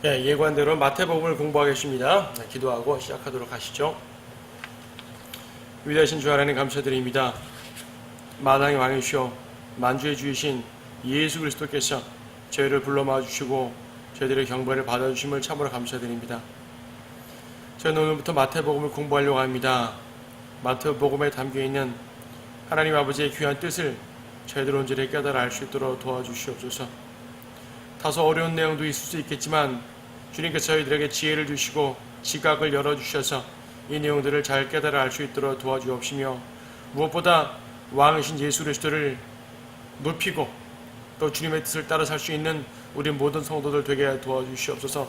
예, 예관대로 마태복음을 공부하겠습니다. 기도하고 시작하도록 하시죠. 위대하신 주 하나님 감사드립니다. 만왕의 왕이시오 만주의 주이신 예수 그리스도께서 저희를 불러 모아주시고 저희들의 경배를 받아주심을 참으로 감사드립니다. 저희는 오늘부터 마태복음을 공부하려고 합니다. 마태복음에 담겨있는 하나님 아버지의 귀한 뜻을 저희들 온전히 깨달아 알 수 있도록 도와주시옵소서. 다소 어려운 내용도 있을 수 있겠지만 주님께서 저희들에게 지혜를 주시고 지각을 열어주셔서 이 내용들을 잘 깨달아 알 수 있도록 도와주옵시며, 무엇보다 왕이신 예수 그리스도를 높이고 또 주님의 뜻을 따라 살 수 있는 우리 모든 성도들 되게 도와주시옵소서.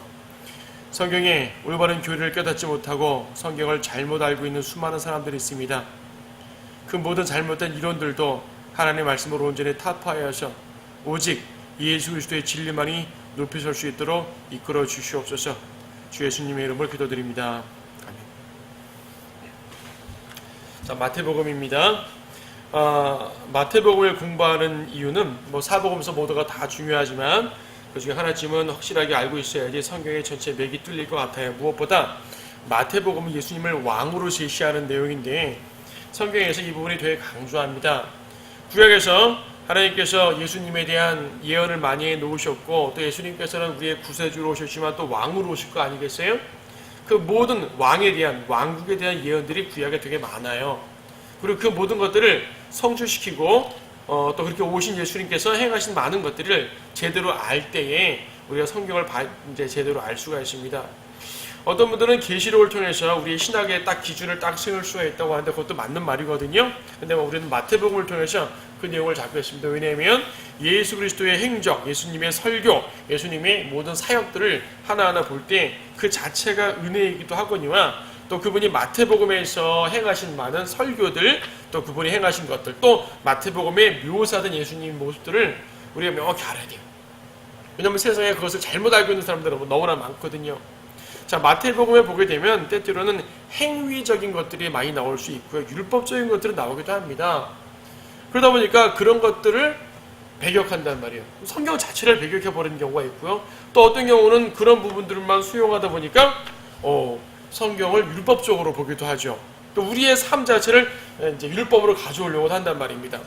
성경에 올바른 교리를 깨닫지 못하고 성경을 잘못 알고 있는 수많은 사람들이 있습니다. 그 모든 잘못된 이론들도 하나님의 말씀으로 온전히 타파하여서 오직 예수 그리스도의 진리만이 높이 설 수 있도록 이끌어 주시옵소서. 주 예수님의 이름으로 기도드립니다. 아멘. 자, 마태복음입니다. 마태복음을 공부하는 이유는 사복음서 모두가 다 중요하지만 그 중에 하나쯤은 확실하게 알고 있어야지 성경의 전체 맥이 뚫릴 것 같아요. 무엇보다 마태복음은 예수님을 왕으로 제시하는 내용인데 성경에서 이 부분이 되게 강조합니다. 구약에서 하나님께서 예수님에 대한 예언을 많이 해놓으셨고 또 예수님께서는 우리의 구세주로 오셨지만 또 왕으로 오실 거 아니겠어요? 그 모든 왕에 대한, 왕국에 대한 예언들이 구약에 되게 많아요. 그리고 그 모든 것들을 성취시키고 또 그렇게 오신 예수님께서 행하신 많은 것들을 제대로 알 때에 우리가 성경을 이제 제대로 알 수가 있습니다. 어떤 분들은 계시록을 통해서 우리의 신학의 딱 기준을 딱 세울 수가 있다고 하는데 그것도 맞는 말이거든요. 근데 우리는 마태복음을 통해서 그 내용을 잡고 있습니다. 왜냐하면 예수 그리스도의 행적, 예수님의 설교, 예수님의 모든 사역들을 하나하나 볼 때 그 자체가 은혜이기도 하거니와 또 그분이 마태복음에서 행하신 많은 설교들, 또 그분이 행하신 것들, 또 마태복음에 묘사된 예수님의 모습들을 우리가 명확히 알아야 돼요. 왜냐하면 세상에 그것을 잘못 알고 있는 사람들은 너무나 많거든요. 자, 마태복음에 보게 되면 때때로는 행위적인 것들이 많이 나올 수 있고요. 율법적인 것들은 나오기도 합니다. 그러다 보니까 그런 것들을 배격한단 말이에요. 성경 자체를 배격해버리는 경우가 있고요. 또 어떤 경우는 그런 부분들만 수용하다 보니까 성경을 율법적으로 보기도 하죠. 또 우리의 삶 자체를 이제 율법으로 가져오려고 한단 말입니다.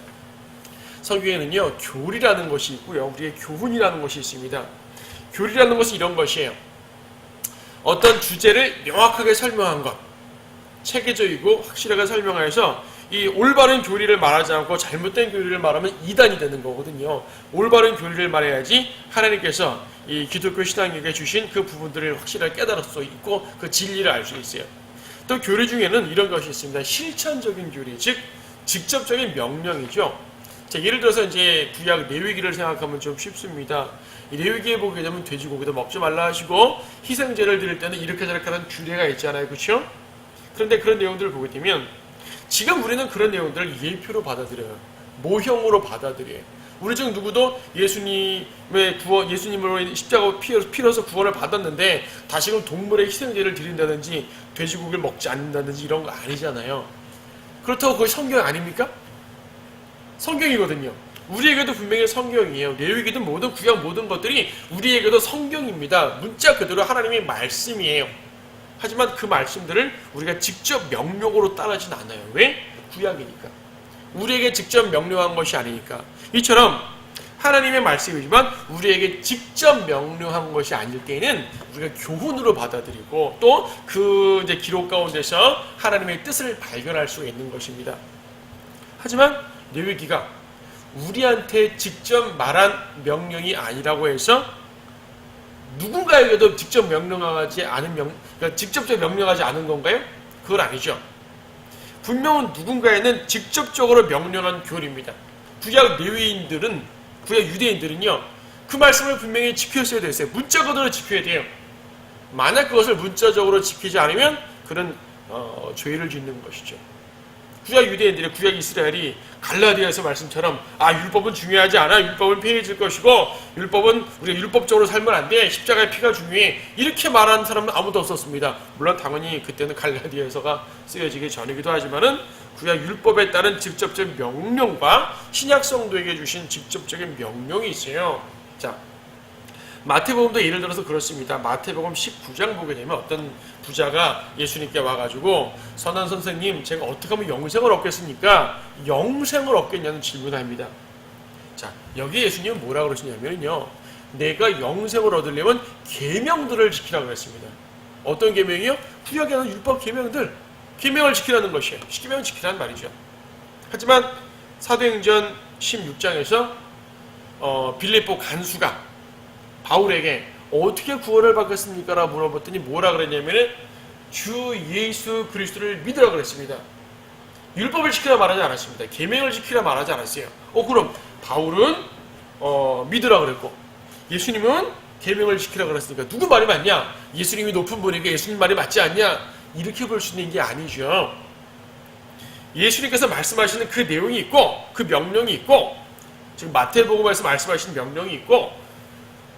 성경에는요, 교리라는 것이 있고요. 우리의 교훈이라는 것이 있습니다. 교리라는 것이 이런 것이에요. 어떤 주제를 명확하게 설명한 것, 체계적이고 확실하게 설명해서 이 올바른 교리를 말하지 않고 잘못된 교리를 말하면 이단이 되는 거거든요. 올바른 교리를 말해야지 하나님께서 이 기독교 신앙에게 주신 그 부분들을 확실하게 깨달을 수 있고 그 진리를 알 수 있어요. 또 교리 중에는 이런 것이 있습니다. 실천적인 교리, 즉 직접적인 명령이죠. 자, 예를 들어서 이제 구약 레위기를 생각하면 좀 쉽습니다. 이 레위기에 보게 되면 돼지고기도 먹지 말라 하시고 희생제를 드릴 때는 이렇게 저렇게 하는 규례가 있잖아요. 그렇죠? 그런데 그런 내용들을 보게 되면 지금 우리는 그런 내용들을 예표로 받아들여요. 모형으로 받아들여요. 우리 중 누구도 예수님으로 십자가 피로서 구원을 받았는데 다시금 동물의 희생제를 드린다든지 돼지고기를 먹지 않는다든지 이런 거 아니잖아요. 그렇다고 그게 성경 아닙니까? 성경이거든요. 우리에게도 분명히 성경이에요. 레위기든 모든 구약 모든 것들이 우리에게도 성경입니다. 문자 그대로 하나님의 말씀이에요. 하지만 그 말씀들을 우리가 직접 명령으로 따르진 않아요. 왜? 구약이니까. 우리에게 직접 명령한 것이 아니니까. 이처럼 하나님의 말씀이지만 우리에게 직접 명령한 것이 아닐 때에는 우리가 교훈으로 받아들이고 또 그 이제 기록 가운데서 하나님의 뜻을 발견할 수가 있는 것입니다. 하지만 레위기가 우리한테 직접 말한 명령이 아니라고 해서 누군가에게도 직접 명령하지 않은 그러니까 직접적으로 명령하지 않은 건가요? 그건 아니죠. 분명은 누군가에는 직접적으로 명령한 교리입니다. 구약 유대인들은요, 그 말씀을 분명히 지켰어야 됐어요. 문자 그대로 지켜야 돼요. 만약 그것을 문자적으로 지키지 않으면 그는 죄를 짓는 것이죠. 구약 유대인들의 구약 이스라엘이 갈라디아서 말씀처럼 율법은 중요하지 않아. 율법은 폐해질 것이고 율법은 우리가 율법적으로 살면 안 돼. 십자가의 피가 중요해. 이렇게 말하는 사람은 아무도 없었습니다. 물론 당연히 그때는 갈라디아서가 쓰여지기 전이기도 하지만은 구약 율법에 따른 직접적인 명령과 신약 성도에게 주신 직접적인 명령이 있어요. 자, 마태복음도 예를 들어서 그렇습니다. 마태복음 19장 보게 되면 어떤 부자가 예수님께 와가지고 선한 선생님, 제가 어떻게 하면 영생을 얻겠습니까? 영생을 얻겠냐는 질문을 합니다. 자, 여기 예수님은 뭐라고 그러시냐면요, 내가 영생을 얻으려면 계명들을 지키라고 했습니다. 어떤 계명이요? 구약에 있는 율법 계명을 지키라는 것이에요. 계명을 지키라는 말이죠. 하지만 사도행전 16장에서 빌립보 간수가 바울에게 어떻게 구원을 받겠습니까? 라고 물어봤더니 뭐라 그랬냐면 주 예수 그리스도를 믿으라 그랬습니다. 율법을 지키라 말하지 않았습니다. 계명을 지키라 말하지 않았어요. 그럼 바울은 믿으라 그랬고 예수님은 계명을 지키라 그랬으니까 누구 말이 맞냐? 예수님이 높은 분이니까 예수님 말이 맞지 않냐? 이렇게 볼 수 있는 게 아니죠. 예수님께서 말씀하시는 그 내용이 있고 그 명령이 있고 지금 마태복음에서 말씀하신 명령이 있고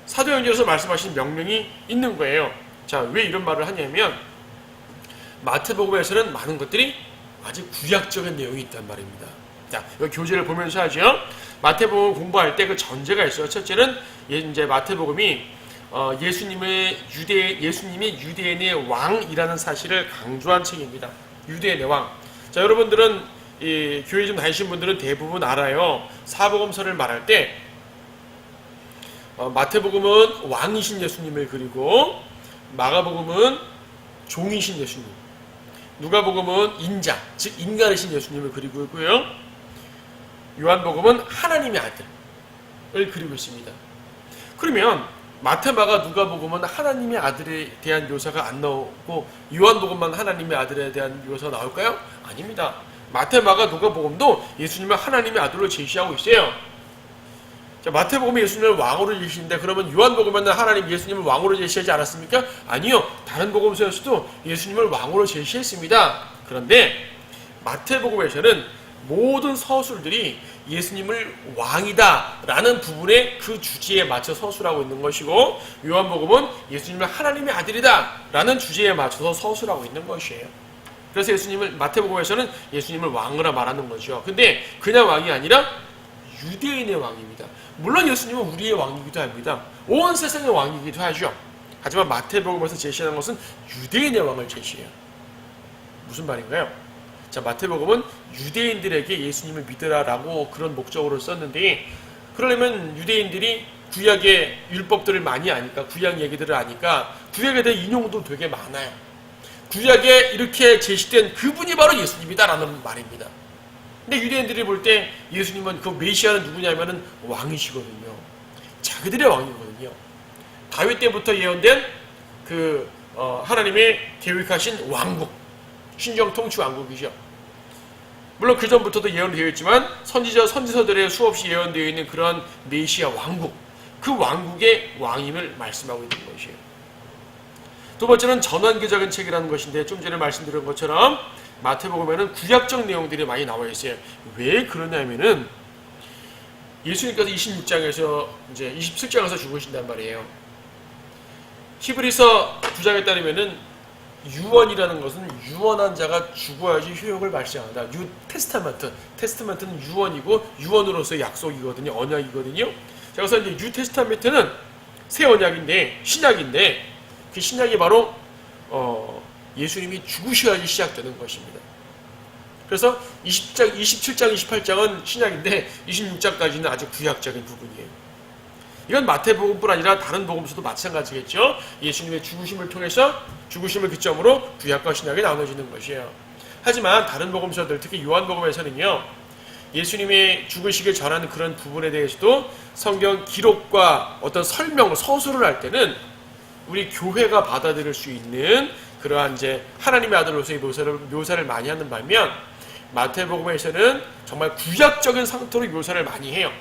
사도행전에서 말씀하신 명령이 있는 거예요. 자, 왜 이런 말을 하냐면 마태복음에서는 많은 것들이 아주 구약적인 내용이 있단 말입니다. 자, 이 교재를 보면서 하죠. 마태복음 공부할 때 그 전제가 있어요. 첫째는 이제 마태복음이 예수님이 유대인의 왕이라는 사실을 강조한 책입니다. 유대인의 왕. 자, 여러분들은 이 교회 좀 다니신 분들은 대부분 알아요. 사복음서를 말할 때 마태복음은 왕이신 예수님을 그리고 마가복음은 종이신 예수님, 누가복음은 인자, 즉 인간이신 예수님을 그리고 있고요. 요한복음은 하나님의 아들을 그리고 있습니다. 그러면 마태, 마가, 누가복음은 하나님의 아들에 대한 묘사가 안 나오고 요한복음만 하나님의 아들에 대한 묘사가 나올까요? 아닙니다. 마태, 마가, 누가복음도 예수님을 하나님의 아들로 제시하고 있어요. 자, 마태복음이 예수님을 왕으로 제시했는데 그러면 요한복음에는 하나님 예수님을 왕으로 제시하지 않았습니까? 아니요. 다른 복음서에서도 예수님을 왕으로 제시했습니다. 그런데 마태복음에서는 모든 서술들이 예수님을 왕이다 라는 부분의 그 주제에 맞춰 서술하고 있는 것이고 요한복음은 예수님을 하나님의 아들이다 라는 주제에 맞춰서 서술하고 있는 것이에요. 그래서 마태복음에서는 예수님을 왕으로 말하는 거죠. 근데 그냥 왕이 아니라 유대인의 왕입니다. 물론 예수님은 우리의 왕이기도 합니다. 온 세상의 왕이기도 하죠. 하지만 마태복음에서 제시하는 것은 유대인의 왕을 제시해요. 무슨 말인가요? 자, 마태복음은 유대인들에게 예수님을 믿으라라고 그런 목적으로 썼는데 그러려면 유대인들이 구약의 율법들을 많이 아니까 구약 얘기들을 아니까 구약에 대한 인용도 되게 많아요. 구약에 이렇게 제시된 그분이 바로 예수님이다라는 말입니다. 근데 유대인들이 볼 때 예수님은 그 메시아는 누구냐면은 왕이시거든요. 자기들의 왕이거든요. 다윗 때부터 예언된 그 하나님의 계획하신 왕국, 신정 통치 왕국이죠. 물론 그 전부터도 예언되어 있지만 선지서들의 수없이 예언되어 있는 그런 메시아 왕국, 그 왕국의 왕임을 말씀하고 있는 것이에요. 두 번째는 전환기적인 책이라는 것인데 좀 전에 말씀드린 것처럼 마태복음에는 구약적 내용들이 많이 나와 있어요. 왜 그러냐면은 예수님께서 26장에서 이제 27장에서 죽으신단 말이에요. 히브리서 9장에 따르면은 유언이라는 것은 유언한 자가 죽어야지 효력을 발생한다. 테스타멘트는 유언이고 유언으로서의 약속이거든요. 언약이거든요. 그래서 이제 뉴테스타멘트는 새 언약인데 신약인데 그 신약이 바로 예수님이 죽으셔야지 시작되는 것입니다. 그래서 27장, 28장은 신약인데 26장까지는 아주 구약적인 부분이에요. 이건 마태복음뿐 아니라 다른 복음서도 마찬가지겠죠. 예수님의 죽으심을 통해서 죽으심을 기점으로 구약과 신약이 나눠지는 것이에요. 하지만 다른 복음서들, 특히 요한복음에서는요, 예수님의 죽으시길 전하는 그런 부분에 대해서도 성경 기록과 어떤 설명, 서술을 할 때는 우리 교회가 받아들일 수 있는 그러한 이제 하나님의 아들로서의 묘사를 많이 하는 반면 마태복음에서는 정말 구약적인 상태로 묘사를 많이 해요.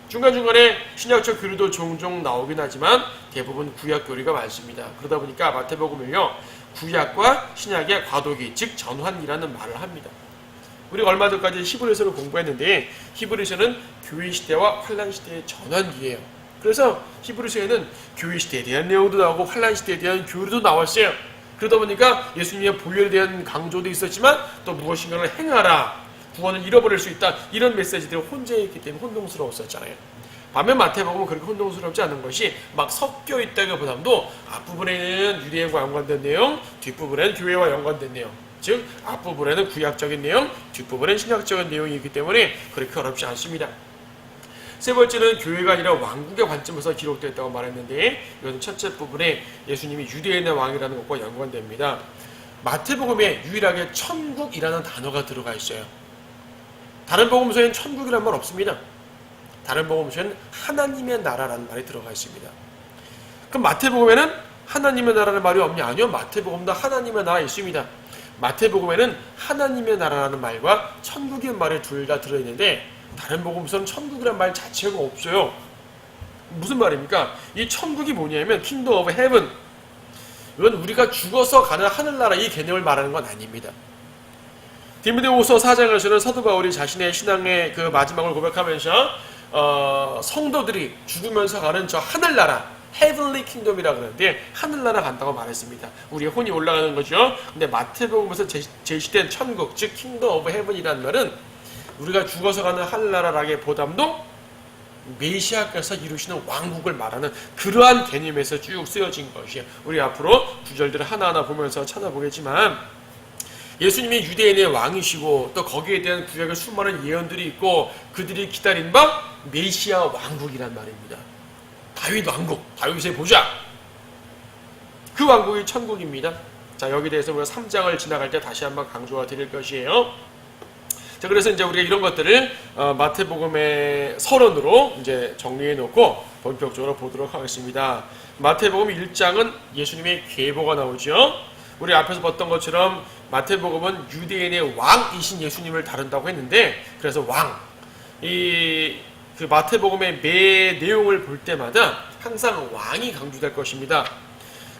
중간중간에 신약적 교리도 종종 나오긴 하지만 대부분 구약 교리가 많습니다. 그러다 보니까 마태복음을요, 구약과 신약의 과도기, 즉 전환이라는 말을 합니다. 우리가 얼마 전까지 히브리서를 공부했는데 히브리서는 교회 시대와 환란 시대의 전환기예요. 그래서 히브리서에는 교회 시대에 대한 내용도 나오고 환란 시대에 대한 교리도 나왔어요. 그러다 보니까 예수님의 보혈에 대한 강조도 있었지만 또 무엇인가를 행하라, 구원을 잃어버릴 수 있다, 이런 메시지들이 혼재했기 때문에 혼동스러웠었잖아요. 반면 마태복음은 그렇게 혼동스럽지 않은 것이 막 섞여 있다기보다도 앞부분에는 유대인과 연관된 내용, 뒷부분에는 교회와 연관된 내용, 즉 앞부분에는 구약적인 내용, 뒷부분에는 신약적인 내용이 있기 때문에 그렇게 어렵지 않습니다. 세 번째는 교회가 아니라 왕국의 관점에서 기록되었다고 말했는데, 이것은 첫째 부분에 예수님이 유대인의 왕이라는 것과 연관됩니다. 마태복음에 유일하게 천국이라는 단어가 들어가 있어요. 다른 복음서에는 천국이라는 말 없습니다. 다른 복음서에는 하나님의 나라라는 말이 들어가 있습니다. 그럼 마태복음에는 하나님의 나라라는 말이 없냐? 아니요, 마태복음도 하나님의 나라 있습니다. 마태복음에는 하나님의 나라라는 말과 천국이라는 말이 둘 다 들어있는데, 다른 복음서는 천국이라는 말 자체가 없어요. 무슨 말입니까? 이 천국이 뭐냐면 킹덤 오브 헤븐, 이건 우리가 죽어서 가는 하늘나라 이 개념을 말하는 건 아닙니다. 디모데후서 4장에서는 사도 바울이 자신의 신앙의 그 마지막을 고백하면서 성도들이 죽으면서 가는 저 하늘나라, 헤븐리 킹덤이라고 그러는데 하늘나라 간다고 말했습니다. 우리의 혼이 올라가는 거죠. 근데 마태복음에서 제시된 천국, 즉 킹덤 오브 헤븐이라는 말은 우리가 죽어서 가는 하늘나라라기보다도 메시아께서 이루시는 왕국을 말하는 그러한 개념에서 쭉 쓰여진 것이에요. 우리 앞으로 구절들을 하나하나 보면서 찾아보겠지만, 예수님이 유대인의 왕이시고 또 거기에 대한 구약의 수많은 예언들이 있고 그들이 기다린 바 메시아 왕국이란 말입니다. 다윗 왕국, 다윗의 보좌, 그 왕국이 천국입니다. 자, 여기에 대해서 우리가 3장을 지나갈 때 다시 한번 강조가 드릴 것이에요. 자, 그래서 이제 우리가 이런 것들을 마태복음의 서론으로 이제 정리해 놓고 본격적으로 보도록 하겠습니다. 마태복음 1장은 예수님의 계보가 나오죠. 우리 앞에서 봤던 것처럼 마태복음은 유대인의 왕이신 예수님을 다룬다고 했는데, 그래서 왕, 그 마태복음의 매 내용을 볼 때마다 항상 왕이 강조될 것입니다.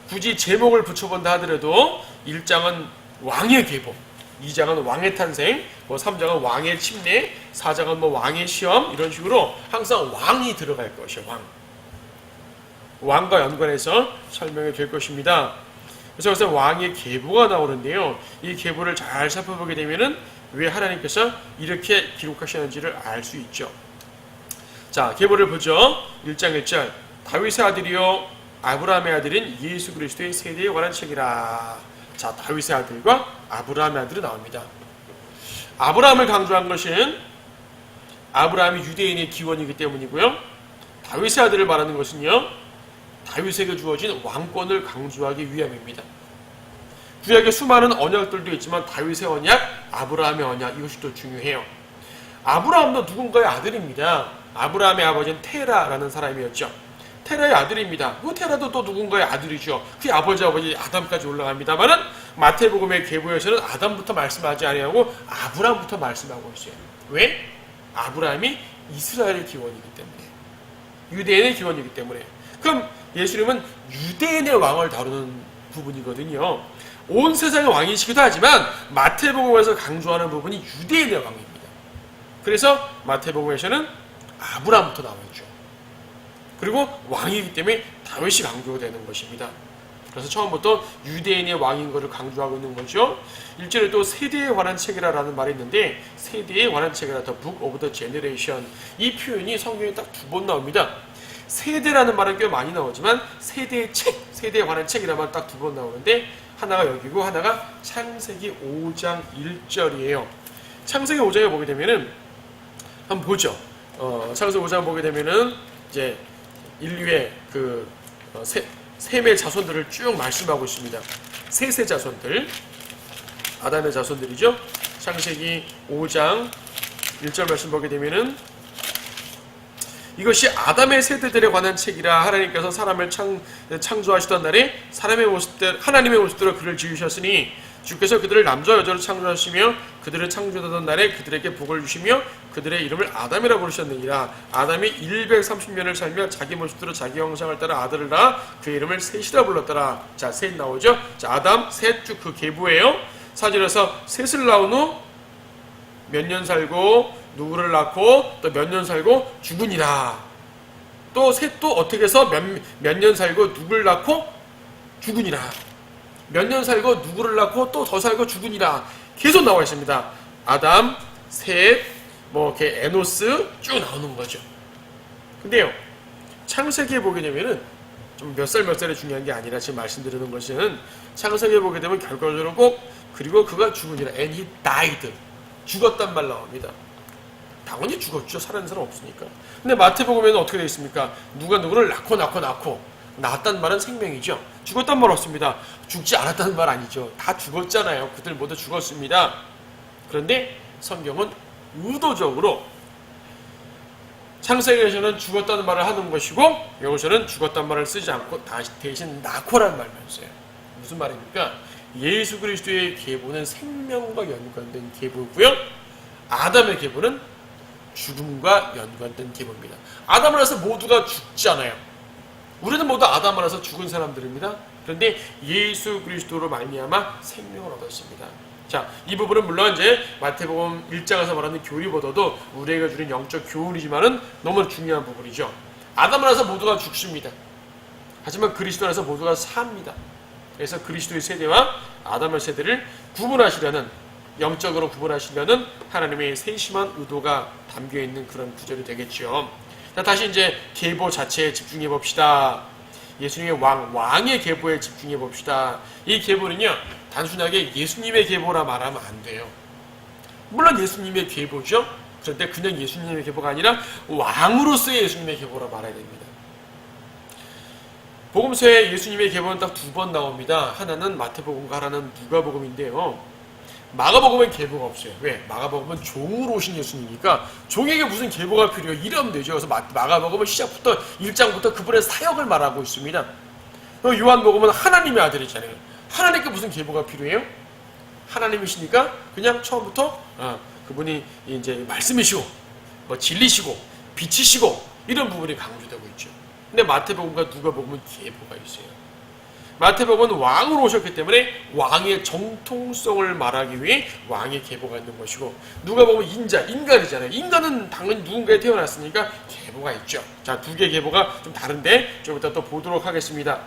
굳이 제목을 붙여본다 하더라도 1장은 왕의 계보, 2장은 왕의 탄생, 3장은 왕의 침례, 4장은 왕의 시험, 이런 식으로 항상 왕이 들어갈 것이에요. 왕과 연관해서 설명이 될 것입니다. 그래서 여기서 왕의 계보가 나오는데요. 이 계보를 잘 살펴보게 되면은 왜 하나님께서 이렇게 기록하시는지를 알 수 있죠. 자, 계보를 보죠. 1장 1절, 다윗의 아들이요 아브라함의 아들인 예수 그리스도의 세대에 관한 책이라. 자, 다윗의 아들과 아브라함의 아들이 나옵니다. 아브라함을 강조한 것은 아브라함이 유대인의 기원이기 때문이고요. 다윗의 아들을 말하는 것은요, 다윗에게 주어진 왕권을 강조하기 위함입니다. 구약에 수많은 언약들도 있지만 다윗의 언약, 아브라함의 언약, 이것이 또 중요해요. 아브라함도 누군가의 아들입니다. 아브라함의 아버지는 테라라는 사람이었죠. 테라의 아들입니다. 그 테라도 또 누군가의 아들이죠. 그 아버지 아담까지 올라갑니다만은 마태복음의 계보에서는 아담부터 말씀하지 아니하고 아브라함부터 말씀하고 있어요. 왜? 아브라함이 이스라엘의 기원이기 때문에, 유대인의 기원이기 때문에. 그럼 예수님은 유대인의 왕을 다루는 부분이거든요. 온 세상의 왕이시기도 하지만 마태복음에서 강조하는 부분이 유대인의 왕입니다. 그래서 마태복음에서는 아브라함부터 나와있죠. 그리고 왕이기 때문에 다윗이 강조되는 것입니다. 그래서 처음부터 유대인의 왕인 것을 강조하고 있는 거죠. 1절에 또 세대에 관한 책이라는 말이 있는데, 세대에 관한 책이라, The Book of the Generation, 이 표현이 성경에 딱 2번 나옵니다. 세대라는 말은 꽤 많이 나오지만 세대의 책, 세대에 관한 책이라는 말 딱 2번 나오는데, 하나가 여기고 하나가 창세기 5장 1절이에요. 창세기 5장에 보게 되면은 한번 보죠. 창세기 5장 보게 되면은 이제 인류의 그 셈의 자손들을 쭉 말씀하고 있습니다. 셋의 자손들, 아담의 자손들이죠. 창세기 5장 1절 말씀 보게 되면은, 이것이 아담의 세대들에 관한 책이라. 하나님께서 사람을 창조하시던 날에 하나님의 모습대로 그를 지으셨으니 주께서 그들을 남자와 여자로 창조하시며 그들을 창조하던 날에 그들에게 복을 주시며 그들의 이름을 아담이라 부르셨느니라. 아담이 130년을 살며 자기 모습대로 자기 형상을 따라 아들을 낳아 그 이름을 셋이라 불렀더라. 자, 셋 나오죠. 자, 아담, 셋 쭉 그 계보예요. 사절에서 셋을 낳은 후 몇 년 살고 누구를 낳고 또 몇 년 살고 죽으니라. 또 셋도 어떻게 해서 몇 년 살고 누구를 낳고 죽으니라. 몇 년 살고 누구를 낳고 또 더 살고 죽으니라. 계속 나와 있습니다. 아담, 셋, 이렇게 에노스 쭉 나오는 거죠. 근데요, 창세기에 보게 되면은 좀 몇 살 몇 살이 중요한 게 아니라 지금 말씀드리는 것은 창세기에 보게 되면 결과적으로 꼭 그리고 그가 죽으니라 and he died 죽었단 말 나옵니다. 당연히 죽었죠. 살아있는 사람 없으니까. 근데 마태복음에는 어떻게 되어 있습니까? 누가 누구를 낳고 낳았단 말은 생명이죠. 죽었단 말 없습니다. 죽지 않았다는 말 아니죠. 다 죽었잖아요. 그들 모두 죽었습니다. 그런데 성경은 의도적으로 창세기에서는 죽었다는 말을 하는 것이고 여기서는 죽었다는 말을 쓰지 않고 대신 낳고라는 말만 써요. 무슨 말입니까? 예수 그리스도의 계보는 생명과 연관된 계보고요. 아담의 계보는 죽음과 연관된 계보입니다. 아담을 해서 모두가 죽지 않아요. 우리는 모두 아담을 해서 죽은 사람들입니다. 그런데 예수 그리스도로 말미암아 생명을 얻었습니다. 자, 이 부분은 물론 이제 마태복음 1장에서 말하는 교리보다도 우리에게 주는 영적 교훈이지만은 너무 중요한 부분이죠. 아담을 해서 모두가 죽습니다. 하지만 그리스도 안에서 모두가 삽니다. 그래서 그리스도의 세대와 아담의 세대를 구분하시려는 영적으로 구분하시려는 하나님의 세심한 의도가 담겨있는 그런 구절이 되겠죠. 자, 다시 이제 계보 자체에 집중해 봅시다. 예수님의 왕의 계보에 집중해 봅시다. 이 계보는요, 단순하게 예수님의 계보라 말하면 안 돼요. 물론 예수님의 계보죠. 그런데 그냥 예수님의 계보가 아니라 왕으로서의 예수님의 계보라 말해야 됩니다. 복음서에 예수님의 계보는 딱 두 번 나옵니다. 하나는 마태복음과 하나는 누가복음인데요. 마가복음엔 계보가 없어요. 왜? 마가복음은 종으로 오신 예수님이니까 종에게 무슨 계보가 필요해요? 이러면 되죠. 그래서 마가복음은 시작부터 1장부터 그분의 사역을 말하고 있습니다. 요한복음은 하나님의 아들이잖아요. 하나님께 무슨 계보가 필요해요? 하나님이시니까 그냥 처음부터 그분이 이제 말씀이시고 뭐 진리시고 빛이시고 이런 부분이 강조되고 있죠. 근데 마태복음과 누가복음은 계보가 있어요. 마태복음은 왕으로 오셨기 때문에 왕의 정통성을 말하기 위해 왕의 계보가 있는 것이고 누가복음은 인간이잖아요. 인간은 당연히 누군가에 태어났으니까 계보가 있죠. 자, 두 개의 계보가 좀 다른데 좀 이따 또 보도록 하겠습니다.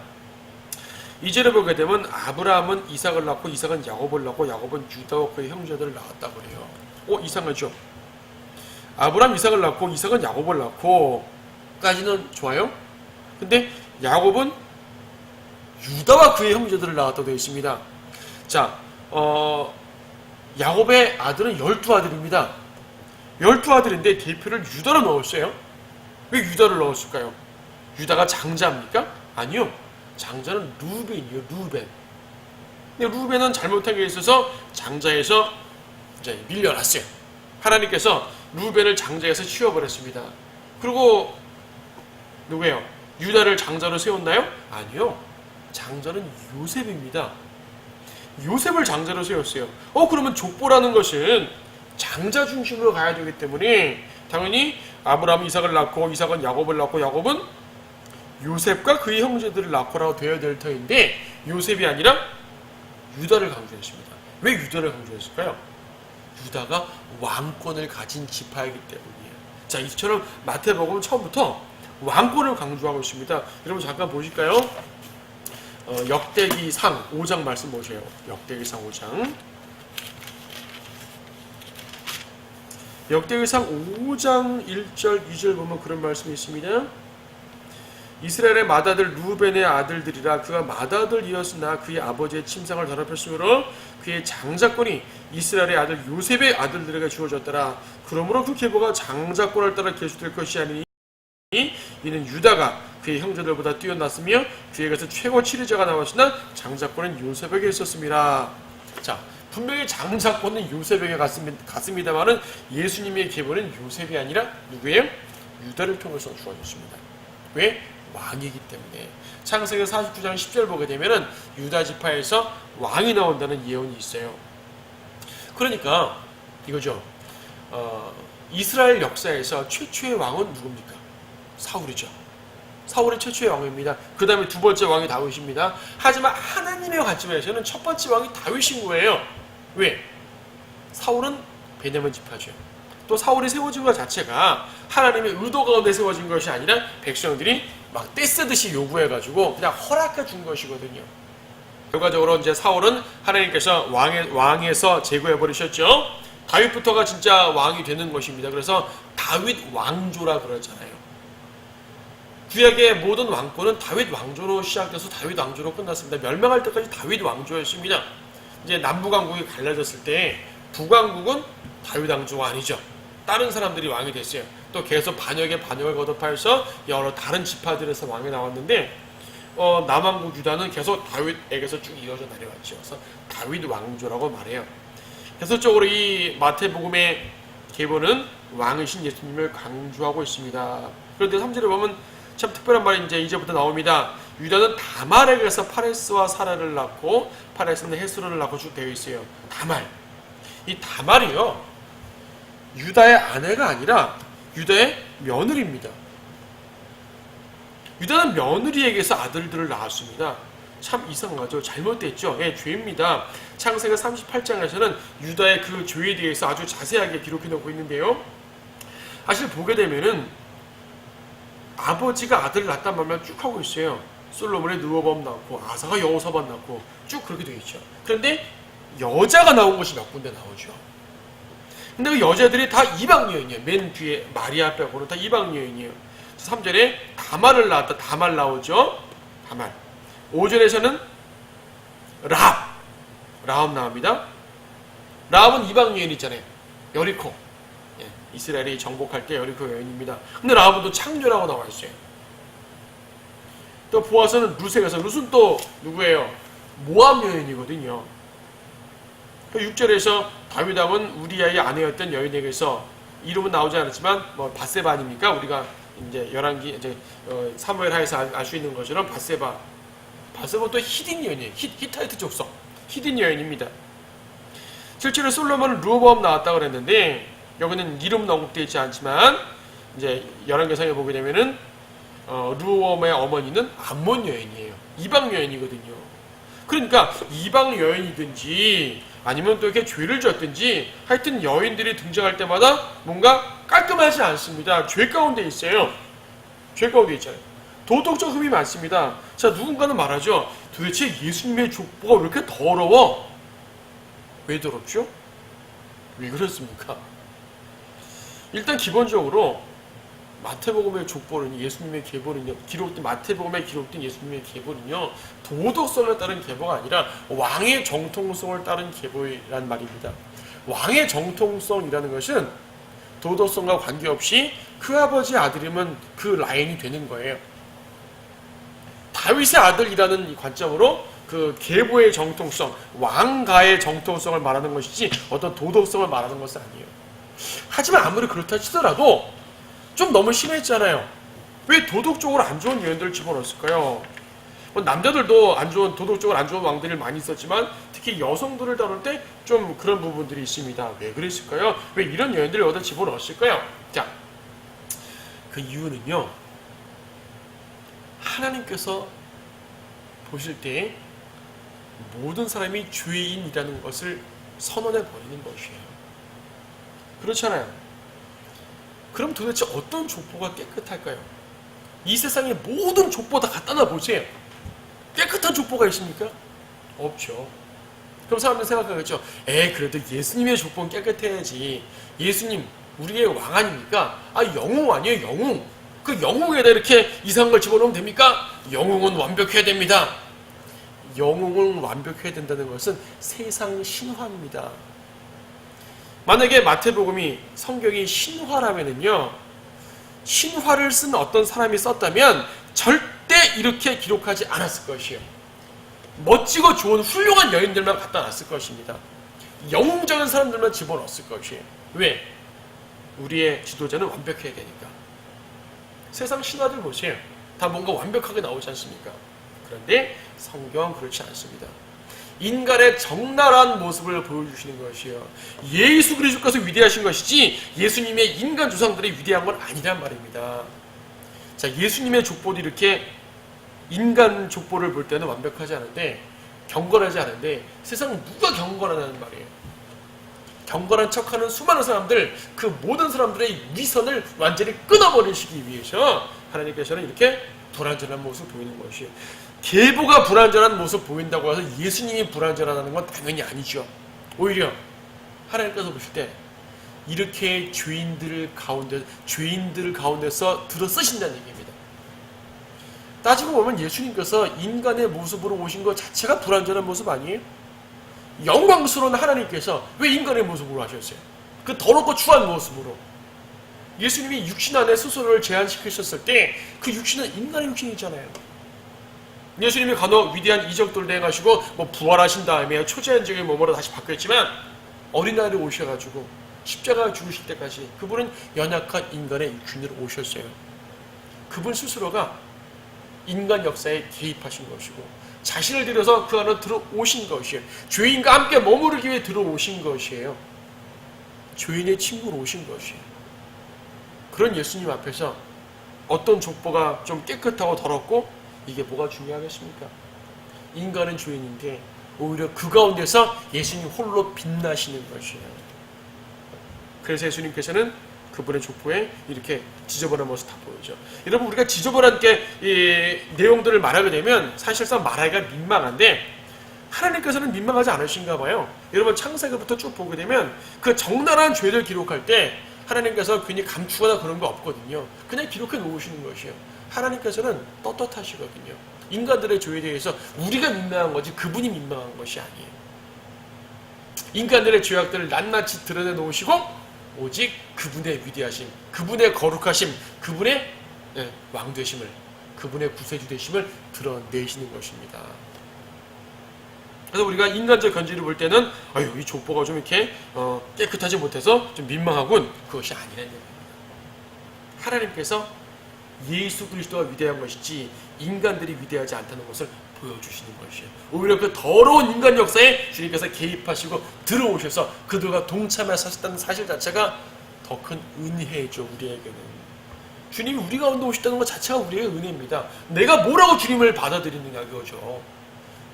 2절에 보게 되면 아브라함은 이삭을 낳고 이삭은 야곱을 낳고 야곱은 유다와 그의 형제들을 낳았다고 그래요. 이상하죠? 아브라함 이삭을 낳고 이삭은 야곱을 낳고 까지는 좋아요? 근데 야곱은 유다와 그의 형제들을 낳았다고 되어 있습니다. 자, 야곱의 아들은 12아들입니다. 12아들인데 대표를 유다로 넣었어요. 왜 유다를 넣었을까요? 유다가 장자입니까? 아니요. 장자는 루벤이에요. 루벤. 근데 루벤은 잘못한 게 있어서 장자에서 이제 밀려났어요. 하나님께서 루벤을 장자에서 치워버렸습니다. 그리고 누구예요? 유다를 장자로 세웠나요? 아니요. 장자는 요셉입니다. 요셉을 장자로 세웠어요. 그러면 족보라는 것은 장자 중심으로 가야 되기 때문에 당연히 아브라함 이삭을 낳고 이삭은 야곱을 낳고 야곱은 요셉과 그의 형제들을 낳고라고 되어야 될 터인데 요셉이 아니라 유다를 강조했습니다. 왜 유다를 강조했을까요? 유다가 왕권을 가진 지파이기 때문이에요. 자, 이처럼 마태복음은 처음부터 왕권을 강조하고 있습니다. 여러분 잠깐 보실까요? 역대기상 5장 말씀 보세요. 역대기상 5장. 역대기상 5장 1절 2절 보면 그런 말씀이 있습니다. 이스라엘의 맏아들 루벤의 아들들이라 그가 맏아들이었으나 그의 아버지의 침상을 더럽혔으므로 그의 장자권이 이스라엘의 아들 요셉의 아들들에게 주어졌더라. 그러므로 그 계보가 장자권을 따라 계수될 것이 아니니 이는 유다가 그의 형제들보다 뛰어났으며 그에게서 최고 치리자가 나왔으나 장자권은 요셉에게 있었습니다. 자, 분명히 장자권은 요셉에게 갔습니다만은 예수님의 계보는 요셉이 아니라 누구예요? 유다를 통해서 주어졌습니다. 왜? 왕이기 때문에. 창세기 49장 10절 보게 되면은 유다 지파에서 왕이 나온다는 예언이 있어요. 그러니까 이거죠. 이스라엘 역사에서 최초의 왕은 누굽니까? 사울이죠. 사울이 최초의 왕입니다. 그 다음에 두 번째 왕이 다윗입니다. 하지만 하나님의 관점에서는 첫 번째 왕이 다윗인 거예요. 왜? 사울은 베냐민 지파죠. 또 사울이 세워진 것 자체가 하나님의 의도 가운데 세워진 것이 아니라 백성들이 막 떼쓰듯이 요구해가지고 그냥 허락해 준 것이거든요. 결과적으로 이제 사울은 하나님께서 왕에서 제거해버리셨죠. 다윗부터가 진짜 왕이 되는 것입니다. 그래서 다윗 왕조라 그러잖아요. 구약의 모든 왕권은 다윗 왕조로 시작돼서 다윗 왕조로 끝났습니다. 멸망할 때까지 다윗 왕조였습니다. 이제 남북왕국이 갈라졌을 때 북왕국은 다윗 왕조가 아니죠. 다른 사람들이 왕이 됐어요. 또 계속 반역에 반역을 거듭하여서 여러 다른 지파들에서 왕이 나왔는데 남왕국 유다는 계속 다윗에게서 쭉 이어져 내려왔죠. 그래서 다윗 왕조라고 말해요. 계속적으로 이 마태복음의 계보는 왕이신 예수님을 강조하고 있습니다. 그런데 3절에 보면 참 특별한 말이 이제부터 나옵니다. 유다는 다말에게서 파레스와 사라를 낳고 파레스는 헤스로를 낳고 쭉 되어 있어요. 다말. 이 다말이요, 유다의 아내가 아니라 유다의 며느리입니다. 유다는 며느리에게서 아들들을 낳았습니다. 참 이상하죠. 잘못됐죠. 예, 죄입니다. 창세기 38장에서는 유다의 그 죄에 대해서 아주 자세하게 기록해 놓고 있는데요. 사실 보게 되면은 아버지가 아들을 낳았단 말만 쭉 하고 있어요. 솔로몬의 르호보암 낳고 아사가 여호사밧 낳고 쭉 그렇게 되어 있죠. 그런데 여자가 나온 것이 몇 군데 나오죠. 근데 그 여자들이 다 이방 여인이에요. 맨 뒤에 마리아 빼고는 다 이방 여인이에요. 3절에 다말을 낳았다. 다말 나오죠. 다말. 5절에서는 라합 나옵니다. 라합은 이방 여인 있잖아요. 여리코. 예, 이스라엘이 정복할 때 여리코 여인입니다. 근데 라합은 또 창녀라고 나와 있어요. 또 보아서는 룻에게서, 룻은 또 누구예요? 모압 여인이거든요. 6절에서 다윗왕은 우리아의 아내였던 여인에게서, 이름은 나오지 않았지만 뭐 바세바 아닙니까? 우리가 이제 열왕기 이제 사무엘 하에서 알 수 있는 것처럼 바세바는 또 히딘 여인이에요. 히타이트 족속 히딘 여인입니다. 실제로 솔로몬은 르호보암 나왔다고 그랬는데 여기는 이름 언급되어 있지 않지만 이제 열왕기상에 보게 되면은 르호보암의 어머니는 암몬 여인이에요. 이방 여인이거든요. 그러니까 이방 여인이든지 아니면 또 이렇게 죄를 졌든지 하여튼 여인들이 등장할 때마다 뭔가 깔끔하지 않습니다. 죄 가운데 있어요. 죄 가운데 있잖아요. 도덕적 흠이 많습니다. 자, 누군가는 말하죠. 도대체 예수님의 족보가 왜 이렇게 더러워? 왜 더럽죠? 왜 그렇습니까? 일단 기본적으로 마태복음의 족보는, 예수님의 계보는요, 마태복음에 기록된 예수님의 계보는요, 도덕성에 따른 계보가 아니라 왕의 정통성을 따른 계보란 말입니다. 왕의 정통성이라는 것은 도덕성과 관계없이 그 아버지의 아들이면 그 라인이 되는 거예요. 다윗의 아들이라는 이 관점으로 그 계보의 정통성, 왕가의 정통성을 말하는 것이지 어떤 도덕성을 말하는 것은 아니에요. 하지만 아무리 그렇다 치더라도 좀 너무 심했잖아요. 왜 도덕적으로 안 좋은 여인들을 집어넣었을까요? 남자들도 도덕적으로 안 좋은 왕들이 많이 있었지만 특히 여성들을 다룰 때 좀 그런 부분들이 있습니다. 왜 그랬을까요? 왜 이런 여인들을 여기다 집어넣었을까요? 자, 그 이유는요, 하나님께서 보실 때 모든 사람이 죄인이라는 것을 선언해 버리는 것이에요. 그렇잖아요. 그럼 도대체 어떤 족보가 깨끗할까요? 이 세상의 모든 족보 다 갖다 놔 보세요. 깨끗한 족보가 있습니까? 없죠. 그럼 사람들은 생각하겠죠. 그래도 예수님의 족보는 깨끗해야지. 예수님, 우리의 왕 아닙니까? 영웅 아니에요, 영웅. 그 영웅에다 이렇게 이상한 걸 집어넣으면 됩니까? 영웅은 완벽해야 됩니다. 영웅은 완벽해야 된다는 것은 세상 신화입니다. 만약에 마태복음이 성경이 신화라면은요, 신화를 쓴 어떤 사람이 썼다면 절대 이렇게 기록하지 않았을 것이에요. 멋지고 좋은 훌륭한 여인들만 갖다 놨을 것입니다. 영웅적인 사람들만 집어넣었을 것이에요. 왜? 우리의 지도자는 완벽해야 되니까. 세상 신화들 보세요. 다 뭔가 완벽하게 나오지 않습니까? 그런데 성경은 그렇지 않습니다. 인간의 적나라한 모습을 보여주시는 것이에요. 예수 그리스도께서 위대하신 것이지 예수님의 인간 조상들이 위대한 건 아니란 말입니다. 자, 예수님의 족보도 이렇게 인간 족보를 볼 때는 완벽하지 않은데, 경건하지 않은데, 세상 누가 경건하다는 말이에요. 경건한 척하는 수많은 사람들, 그 모든 사람들의 위선을 완전히 끊어버리시기 위해서 하나님께서는 이렇게 불완전한 모습을 보이는 것이에요. 계보가 불완전한 모습 보인다고 해서 예수님이 불완전하다는 건 당연히 아니죠. 오히려 하나님께서 보실 때 이렇게 죄인들 가운데서 들어 쓰신다는 얘기입니다. 따지고 보면 예수님께서 인간의 모습으로 오신 것 자체가 불완전한 모습 아니에요? 영광스러운 하나님께서 왜 인간의 모습으로 하셨어요? 그 더럽고 추한 모습으로. 예수님이 육신 안에 스스로를 제한시키셨을 때 그 육신은 인간의 육신이잖아요. 예수님이 간혹 위대한 이적들을 행하시고 부활하신 다음에 초자연적인 몸으로 다시 바뀌었지만 어린아이를 오셔가지고 십자가에 죽으실 때까지 그분은 연약한 인간의 육신으로 오셨어요. 그분 스스로가 인간 역사에 개입하신 것이고 자신을 들여서 그 안으로 들어오신 것이에요. 죄인과 함께 머무르기 위해 들어오신 것이에요. 죄인의 친구로 오신 것이에요. 그런 예수님 앞에서 어떤 족보가 좀 깨끗하고 더럽고 이게 뭐가 중요하겠습니까? 인간은 죄인인데 오히려 그 가운데서 예수님 홀로 빛나시는 것이에요. 그래서 예수님께서는 그분의 족보에 이렇게 지저분한 모습 다 보이죠. 여러분 우리가 지저분한 이 내용들을 말하게 되면 사실상 말하기가 민망한데 하나님께서는 민망하지 않으신가 봐요. 여러분 창세기부터 쭉 보게 되면 그 적나라한 죄를 기록할 때 하나님께서 괜히 감추거나 그런 거 없거든요. 그냥 기록해 놓으시는 것이에요. 하나님께서는 떳떳하시거든요. 인간들의 죄에 대해서 우리가 민망한 거지 그분이 민망한 것이 아니에요. 인간들의 죄악들을 낱낱이 드러내 놓으시고 오직 그분의 위대하심, 그분의 거룩하심, 그분의 왕되심을, 그분의 구세주 되심을 드러내시는 것입니다. 그래서 우리가 인간적 견지를 볼 때는 아유 이 족보가 좀 이렇게 깨끗하지 못해서 좀 민망하군. 그것이 아니라는 얘기입니다. 하나님께서 예수 그리스도가 위대한 것이지 인간들이 위대하지 않다는 것을 보여주시는 것이에요. 오히려 그 더러운 인간 역사에 주님께서 개입하시고 들어오셔서 그들과 동참하셨다는 사실 자체가 더 큰 은혜죠. 우리에게는 주님이 우리 가운데 오셨다는 것 자체가 우리의 은혜입니다. 내가 뭐라고 주님을 받아들이느냐 그거죠.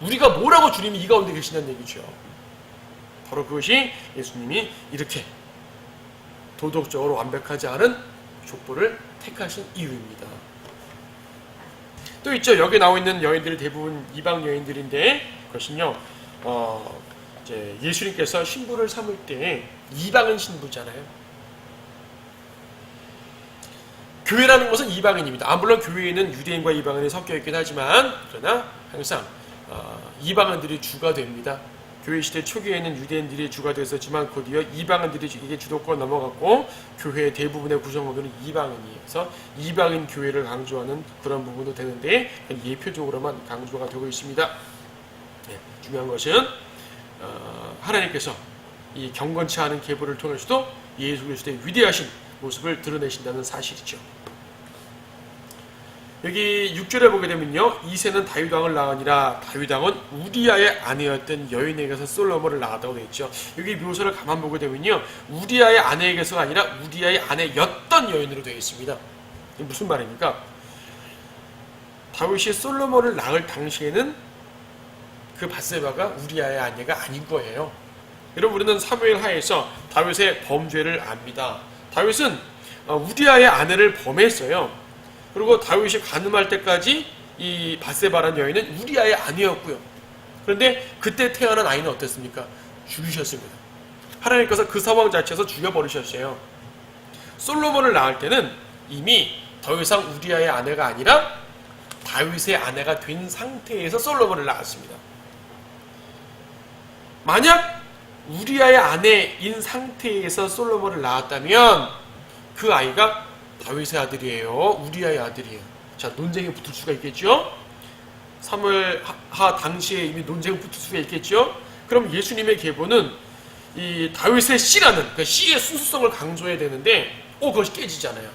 우리가 뭐라고 주님이 이 가운데 계시냐는 얘기죠. 바로 그것이 예수님이 이렇게 도덕적으로 완벽하지 않은 족보를 택하신 이유입니다. 또 있죠. 여기 나와 있는 여인들이 대부분 이방 여인들인데 그것은요. 이제 예수님께서 신부를 삼을 때 이방인 신부잖아요. 교회라는 것은 이방인입니다. 물론 교회에는 유대인과 이방인이 섞여 있긴 하지만 그러나 항상 이방인들이 주가 됩니다. 교회 시대 초기에는 유대인들이 주가 됐었지만 곧이어 이방인들이 이게 주도권 넘어갔고 교회의 대부분의 구성원들은 이방인이어서 이방인 교회를 강조하는 그런 부분도 되는데 예표적으로만 강조가 되고 있습니다. 중요한 것은 하나님께서 이 경건치 않은 계보를 통해서도 예수 그리스도의 위대하신 모습을 드러내신다는 사실이죠. 여기 6절에 보게 되면요. 이새는 다윗 왕을 낳으니라 다윗 왕은 우리아의 아내였던 여인에게서 솔로몬을 낳았다고 되어 있죠. 여기 묘사를 가만 보게 되면요. 우리아의 아내에게서가 아니라 우리아의 아내였던 여인으로 되어 있습니다. 이게 무슨 말입니까? 다윗이 솔로몬을 낳을 당시에는 그 밧세바가 우리아의 아내가 아닌 거예요. 여러분 우리는 사무엘 하에서 다윗의 범죄를 압니다. 다윗은 우리아의 아내를 범했어요. 그리고 다윗이 간음할 때까지 이 밧세바라는 여인은 우리아의 아내였고요. 그런데 그때 태어난 아이는 어땠습니까? 죽이셨습니다. 하나님께서 그 상황 자체에서 죽여버리셨어요. 솔로몬을 낳을 때는 이미 더 이상 우리아의 아내가 아니라 다윗의 아내가 된 상태에서 솔로몬을 낳았습니다. 만약 우리아의 아내인 상태에서 솔로몬을 낳았다면 그 아이가 다윗의 아들이에요. 우리아의 아들이에요. 자, 논쟁이 붙을 수가 있겠죠? 사무엘하 당시에 이미 논쟁이 붙을 수가 있겠죠? 그럼 예수님의 계보는 이 다윗의 씨라는 그 씨의 순수성을 강조해야 되는데 그것이 깨지잖아요.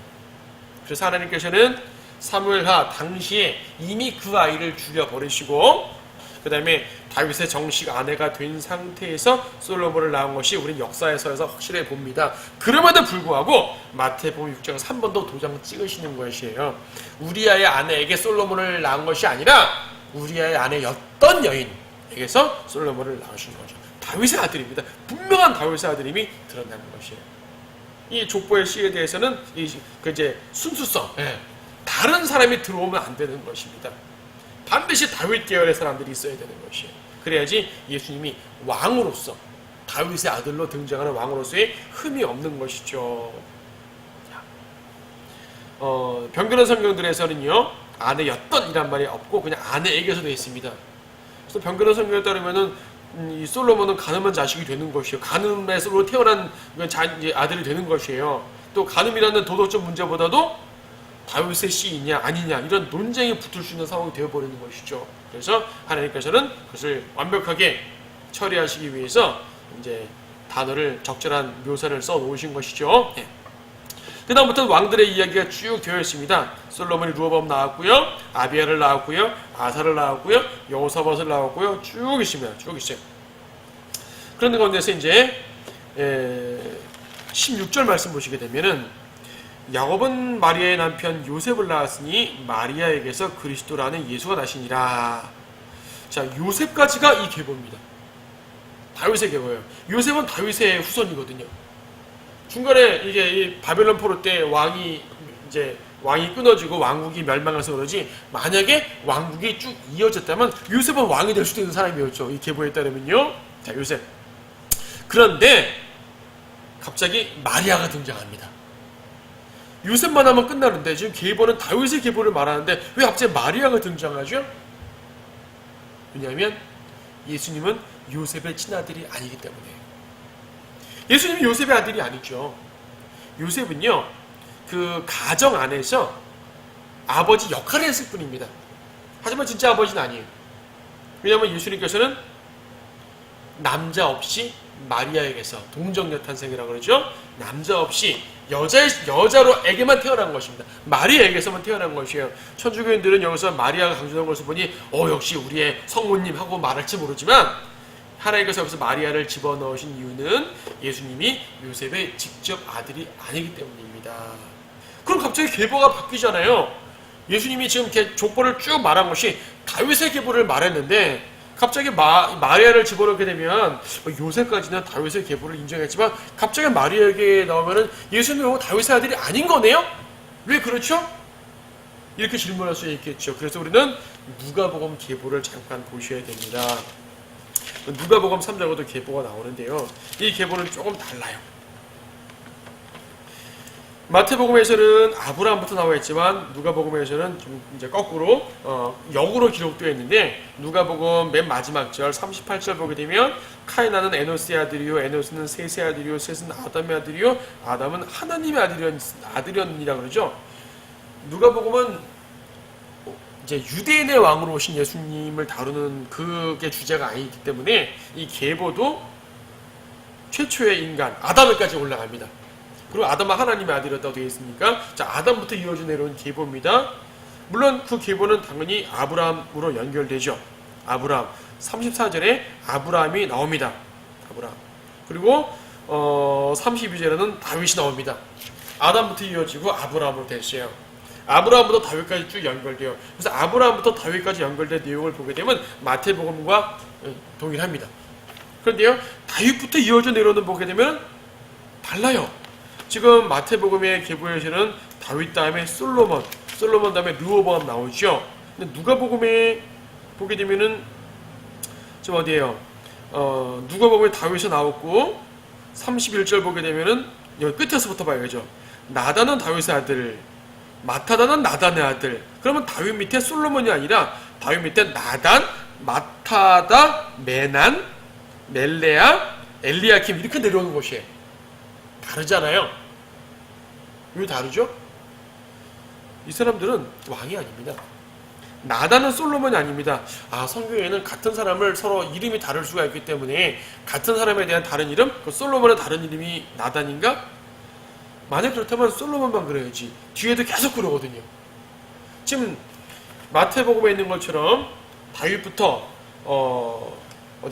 그래서 하나님께서는 사무엘하 당시에 이미 그 아이를 죽여버리시고 그 다음에 다윗의 정식 아내가 된 상태에서 솔로몬을 낳은 것이 우리는 역사에서 확실해 봅니다. 그럼에도 불구하고 마태복음 6장 3번도 도장 찍으시는 것이에요. 우리아의 아내에게 솔로몬을 낳은 것이 아니라 우리아의 아내였던 여인에게서 솔로몬을 낳으신 거죠. 다윗의 아들입니다. 분명한 다윗의 아들임이 드러나는 것이에요. 이 족보의 씨에 대해서는 이제 순수성, 다른 사람이 들어오면 안 되는 것입니다. 반드시 다윗 계열의 사람들이 있어야 되는 것이에요. 그래야지 예수님이 왕으로서 다윗의 아들로 등장하는 왕으로서의 흠이 없는 것이죠. 변변한 성경들에서는요. 아내였던이란 말이 없고 그냥 아내에게서 되어 있습니다. 그래서 변경된 성경에 따르면은 이 솔로몬은 가늠한 자식이 되는 것이에요. 가늠에서 태어난 아들이 되는 것이에요. 또 가늠이라는 도덕적 문제보다도 다윗의 씨이냐 아니냐 이런 논쟁이 붙을 수 있는 상황이 되어버리는 것이죠. 그래서 하나님께서는 그것을 완벽하게 처리하시기 위해서 이제 단어를 적절한 묘사를 써 놓으신 것이죠. 예. 그 다음부터 왕들의 이야기가 쭉 되어 있습니다. 솔로몬이 르호보암 나왔고요, 아비야를 나왔고요, 아사를 나왔고요, 여호사밧을 나왔고요, 쭉 있습니다. 쭉 있어요. 그런 가운데서 이제 16절 말씀 보시게 되면은 야곱은 마리아의 남편 요셉을 낳았으니 마리아에게서 그리스도라는 예수가 나시니라. 자, 요셉까지가 이 계보입니다. 다윗의 계보예요. 요셉은 다윗의 후손이거든요. 중간에 이게 이 바벨론 포로 때 왕이 끊어지고 왕국이 멸망해서 그러지, 만약에 왕국이 쭉 이어졌다면 요셉은 왕이 될 수도 있는 사람이었죠. 이 계보에 따르면요. 자, 요셉. 그런데 갑자기 마리아가 등장합니다. 요셉만 하면 끝나는데 지금 계보는 다윗의 계보를 말하는데 왜 갑자기 마리아가 등장하죠? 왜냐하면 예수님은 요셉의 친아들이 아니기 때문에. 예수님이 요셉의 아들이 아니죠. 요셉은요, 그 가정 안에서 아버지 역할을 했을 뿐입니다. 하지만 진짜 아버지는 아니에요. 왜냐하면 예수님께서는 남자 없이 마리아에게서 동정녀 탄생이라고 그러죠. 남자 없이 여자로에게만 태어난 것입니다. 마리아에게서만 태어난 것이에요. 천주교인들은 여기서 마리아가 강조한 것을 보니 역시 우리의 성모님 하고 말할지 모르지만 하나님께서 여기서 마리아를 집어넣으신 이유는 예수님이 요셉의 직접 아들이 아니기 때문입니다. 그럼 갑자기 계보가 바뀌잖아요. 예수님이 지금 이렇게 족보를 쭉 말한 것이 다윗의 계보를 말했는데 갑자기 마리아를 집어넣게 되면 요셉까지는 다윗의 계보를 인정했지만 갑자기 마리아에게 나오면은 예수님은 다윗의 아들이 아닌 거네요? 왜 그렇죠? 이렇게 질문할 수 있겠죠. 그래서 우리는 누가복음 계보를 잠깐 보셔야 됩니다. 누가복음 3장에도 계보가 나오는데요. 이 계보는 조금 달라요. 마태복음에서는 아브라함부터 나와 있지만 누가복음에서는 좀 이제 거꾸로 역으로 기록되어 있는데 누가복음 맨 마지막 절 38절 보게 되면 카이나는 에노스의 아들이요 에노스는 셋의 아들이요 셋은 아담의 아들이요 아담은 하나님의 아들이었느니라 그러죠. 누가복음은 이제 유대인의 왕으로 오신 예수님을 다루는 그게 주제가 아니기 때문에 이 계보도 최초의 인간 아담에까지 올라갑니다. 그리고 아담은 하나님의 아들이었다고 되어 있으니까 자, 아담부터 이어져 내려온 계보입니다. 물론 그 계보는 당연히 아브라함으로 연결되죠. 아브라함 34절에 아브라함이 나옵니다. 아브라함. 그리고 32절에는 다윗이 나옵니다. 아담부터 이어지고 아브라함으로 됐어요. 아브라함부터 다윗까지 쭉 연결돼요. 그래서 아브라함부터 다윗까지 연결된 내용을 보게 되면 마태복음과 동일합니다. 그런데요, 다윗부터 이어져 내려오는 보게 되면 달라요. 지금 마태복음의 계보에서는 다윗 다음에 솔로몬 다음에 르호보암 나오죠. 근데 누가복음에 보게 되면은 좀 어디에요? 누가복음에 다윗이 나왔고 31절 보게 되면은 여기 끝에서부터 봐야죠. 나단은 다윗의 아들, 마타다는 나단의 아들. 그러면 다윗 밑에 솔로몬이 아니라 다윗 밑에 나단, 마타다, 메난, 멜레아, 엘리야킴 이렇게 내려오는 것이에요. 다르잖아요. 왜 다르죠? 이 사람들은 왕이 아닙니다. 나단은 솔로몬이 아닙니다. 성경에는 같은 사람을 서로 이름이 다를 수가 있기 때문에 같은 사람에 대한 다른 이름, 그 솔로몬의 다른 이름이 나단인가? 만약 그렇다면 솔로몬만 그래야지. 뒤에도 계속 그러거든요. 지금 마태복음에 있는 것처럼 다윗부터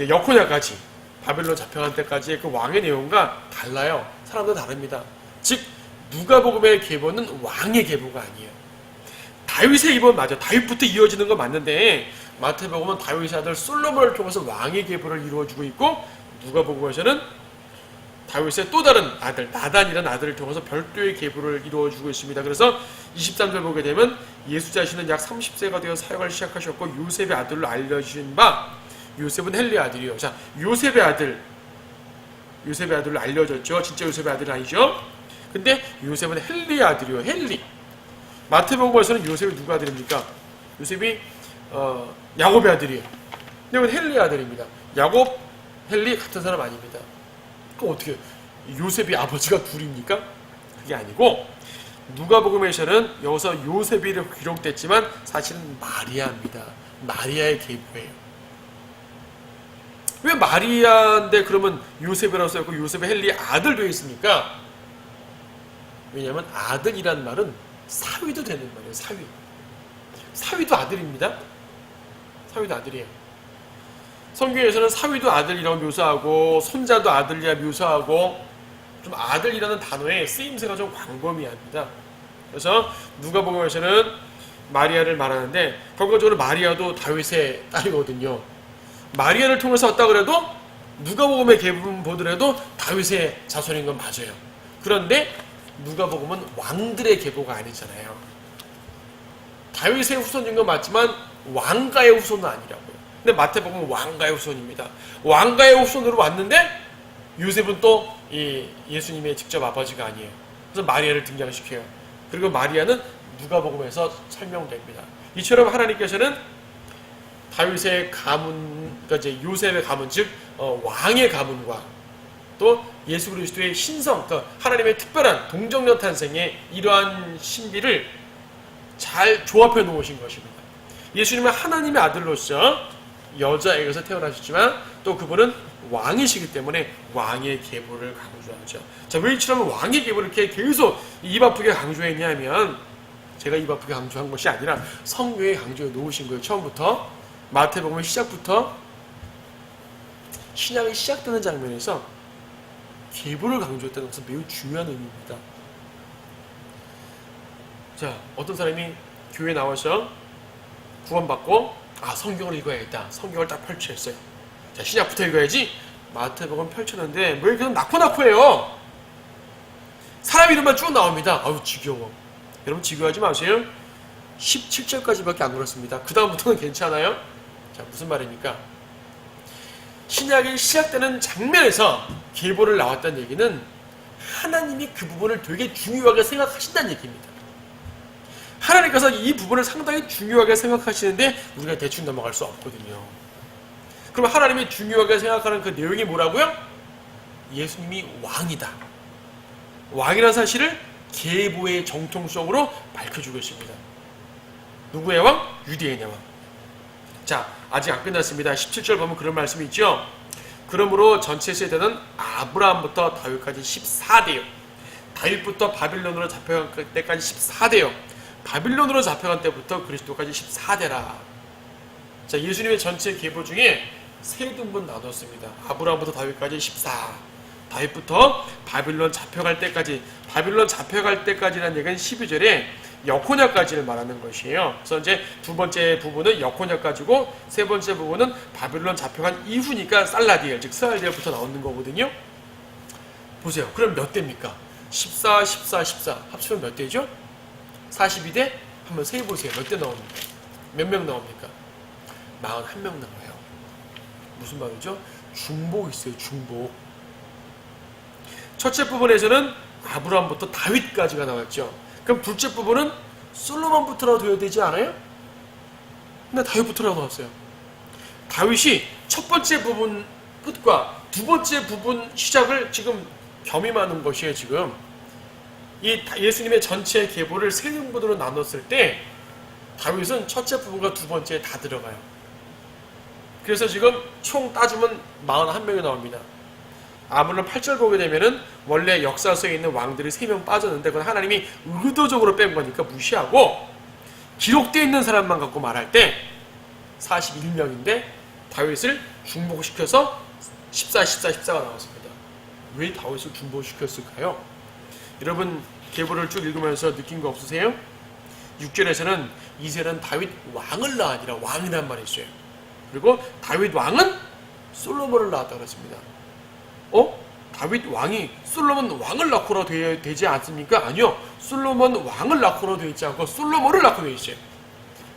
여코냐까지 바벨론 잡혀간 때까지의 그 왕의 내용과 달라요. 사람도 다릅니다. 즉 누가복음의 계보는 왕의 계보가 아니에요. 다윗의 계보는 맞아. 다윗부터 이어지는 건 맞는데 마태복음은 다윗의 아들 솔로몬을 통해서 왕의 계보를 이루어주고 있고 누가복음에서는 다윗의 또 다른 아들 나단이라는 아들을 통해서 별도의 계보를 이루어주고 있습니다. 그래서 23절 보게 되면 예수 자신은 약 30세가 되어 사역을 시작하셨고 요셉의 아들로 알려주신 바 요셉은 헬리의 아들이요. 자, 요셉의 아들로 알려졌죠. 진짜 요셉의 아들은 아니죠. 근데 요셉은 헬리의 아들이요. 헬리. 마태복음에서는 요셉이 누구 아들입니까? 요셉이 야곱의 아들이에요. 근데 이건 헬리의 아들입니다. 야곱, 헬리 같은 사람 아닙니다. 그럼 어떻게 요셉이 아버지가 둘입니까? 그게 아니고 누가복음에서는 여기서 요셉이라고 기록됐지만 사실은 마리아입니다. 마리아의 계보예요. 왜 마리아인데 그러면 요셉이라고 써있고 요셉의 헬리의 아들 되어 있습니까? 왜냐하면 아들이란 말은 사위도 되는 말이에요. 사위. 사위도 아들입니다. 사위도 아들이에요. 성경에서는 사위도 아들이라고 묘사하고 손자도 아들이라 묘사하고 좀 아들이라는 단어의 쓰임새가 좀 광범위합니다. 그래서 누가복음에서는 마리아를 말하는데 결과적으로 마리아도 다윗의 딸이거든요. 마리아를 통해서 왔다 그래도 누가복음의 계분 보더라도 다윗의 자손인 건 맞아요. 그런데 누가복음은 왕들의 계보가 아니잖아요. 다윗의 후손인 건 맞지만 왕가의 후손은 아니라고요. 근데 마태복음은 왕가의 후손입니다. 왕가의 후손으로 왔는데 요셉은 또 이 예수님의 직접 아버지가 아니에요. 그래서 마리아를 등장시켜요. 그리고 마리아는 누가복음에서 설명됩니다. 이처럼 하나님께서는 다윗의 가문, 그러니까 이제 요셉의 가문, 즉 왕의 가문과 또 예수 그리스도의 신성, 그러니까 하나님의 특별한 동정녀 탄생의 이러한 신비를 잘 조합해 놓으신 것입니다. 예수님은 하나님의 아들로서 여자에게서 태어나셨지만 또 그분은 왕이시기 때문에 왕의 계보를 강조하죠. 자, 왜 이처럼 왕의 계보를 이렇게 계속 입 아프게 강조했냐면 제가 입 아프게 강조한 것이 아니라 성경에 강조해 놓으신 거예요. 처음부터 마태복음 시작부터 신약이 시작되는 장면에서 계보를 강조했다는 것은 매우 중요한 의미입니다. 자, 어떤 사람이 교회에 나와서 구원받고 성경을 읽어야겠다. 성경을 딱 펼쳤어요. 자, 신약부터 읽어야지. 마태복음 펼쳤는데 왜 그냥 낙호해요. 사람 이름만 쭉 나옵니다. 아유 지겨워. 여러분 지겨워하지 마세요. 17절까지밖에 안 놀았습니다. 그 다음부터는 괜찮아요. 자, 무슨 말입니까? 신약이 시작되는 장면에서 계보를 나왔다는 얘기는 하나님이 그 부분을 되게 중요하게 생각하신다는 얘기입니다. 하나님께서 이 부분을 상당히 중요하게 생각하시는데 우리가 대충 넘어갈 수 없거든요. 그럼 하나님이 중요하게 생각하는 그 내용이 뭐라고요? 예수님이 왕이다. 왕이라는 사실을 계보의 정통성으로 밝혀주고 있습니다. 누구의 왕? 유대인의 왕. 자, 아직 안 끝났습니다. 17절 보면 그런 말씀이 있죠. 그러므로 전체 세대는 아브라함부터 다윗까지 14대요. 다윗부터 바빌론으로 잡혀간 때까지 14대요. 바빌론으로 잡혀간 때부터 그리스도까지 14대라. 자, 예수님의 전체 계보 중에 세 등분 나눴습니다. 아브라함부터 다윗까지 14. 다윗부터 바빌론 잡혀갈 때까지. 바빌론 잡혀갈 때까지라는 얘기는 12절에 여코냐까지를 말하는 것이에요. 그래서 이제 두 번째 부분은 여코냐까지고 세 번째 부분은 바빌론 잡혀간 이후니까 살라디엘, 즉 스알디엘부터 나오는 거거든요. 보세요. 그럼 몇 대입니까? 14, 14, 14 합치면 몇 대죠? 42대? 한번 세보세요. 몇 대 나옵니까? 몇 명 나옵니까? 41명 나와요. 무슨 말이죠? 중복 있어요. 중복. 첫째 부분에서는 아브라함부터 다윗까지가 나왔죠. 그럼 둘째 부분은 솔로몬부터라도 되어야 되지 않아요? 근데 다윗부터라도 나왔어요. 다윗이 첫 번째 부분 끝과 두 번째 부분 시작을 지금 겸임하는 것이에요. 지금 이 예수님의 전체 계보를 세 등분으로 나눴을 때 다윗은 첫째 부분과 두 번째에 다 들어가요. 그래서 지금 총 따지면 41명이 나옵니다. 물론 8절 보게 되면은 원래 역사서에 있는 왕들이 3명 빠졌는데 그건 하나님이 의도적으로 뺀 거니까 무시하고 기록되어 있는 사람만 갖고 말할 때 41명인데 다윗을 중복시켜서 14, 14, 14가 나왔습니다. 왜 다윗을 중복시켰을까요? 여러분 계보를 쭉 읽으면서 느낀 거 없으세요? 6절에서는 이세는 다윗 왕을 낳으니라 왕이란 말이 있어요. 그리고 다윗 왕은 솔로몬을 낳았다고 그랬습니다. 다윗 왕이 솔로몬 왕을 낳고라 되지 않습니까? 아니요. 솔로몬 왕을 낳고라 되어 있지 않고 솔로몬을 낳고 되어 있어요.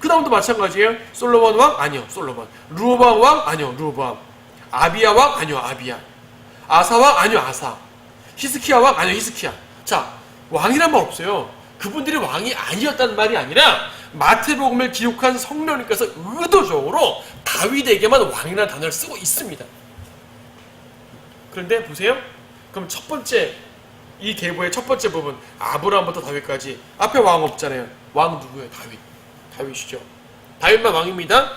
그 다음도 마찬가지예요. 솔로몬 왕? 아니요. 솔로몬. 르호보암 왕? 아니요. 르호보암. 아비야 왕? 아니요. 아비야. 아사 왕? 아니요. 아사. 히스키야 왕? 아니요. 히스키야. 자, 왕이란 말 없어요. 그분들이 왕이 아니었다는 말이 아니라 마태복음을 기록한 성령님께서 의도적으로 다윗에게만 왕이라는 단어를 쓰고 있습니다. 그런데 보세요. 그럼 첫 번째 이 계보의 첫 번째 부분 아브라함부터 다윗까지 앞에 왕 없잖아요. 왕 누구예요? 다윗이죠. 다윗만 왕입니다.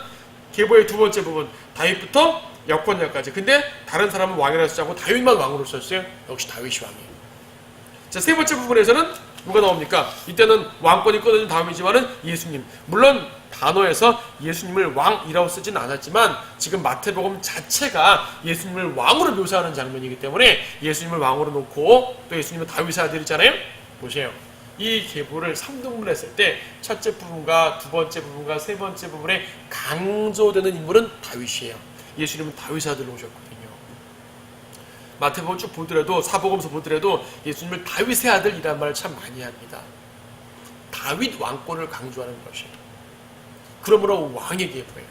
계보의 두 번째 부분 다윗부터 여권야까지. 근데 다른 사람은 왕이라 쓰지 않고 다윗만 왕으로 썼어요. 역시 다윗이 왕이에요. 자, 세 번째 부분에서는 누가 나옵니까? 이때는 왕권이 끊어진 다음이지만은 예수님. 물론 단어에서 예수님을 왕이라고 쓰진 않았지만 지금 마태복음 자체가 예수님을 왕으로 묘사하는 장면이기 때문에 예수님을 왕으로 놓고 또 예수님은 다윗의 아들이잖아요. 보세요. 이 계보를 3등분 했을 때 첫째 부분과 두 번째 부분과 세 번째 부분에 강조되는 인물은 다윗이에요. 예수님은 다윗의 아들로 오셨거든요. 마태복음 쭉 보더라도 사복음서 보더라도 예수님을 다윗의 아들이란 말을 참 많이 합니다. 다윗 왕권을 강조하는 것이에요. 그러므로 왕의 계보예요.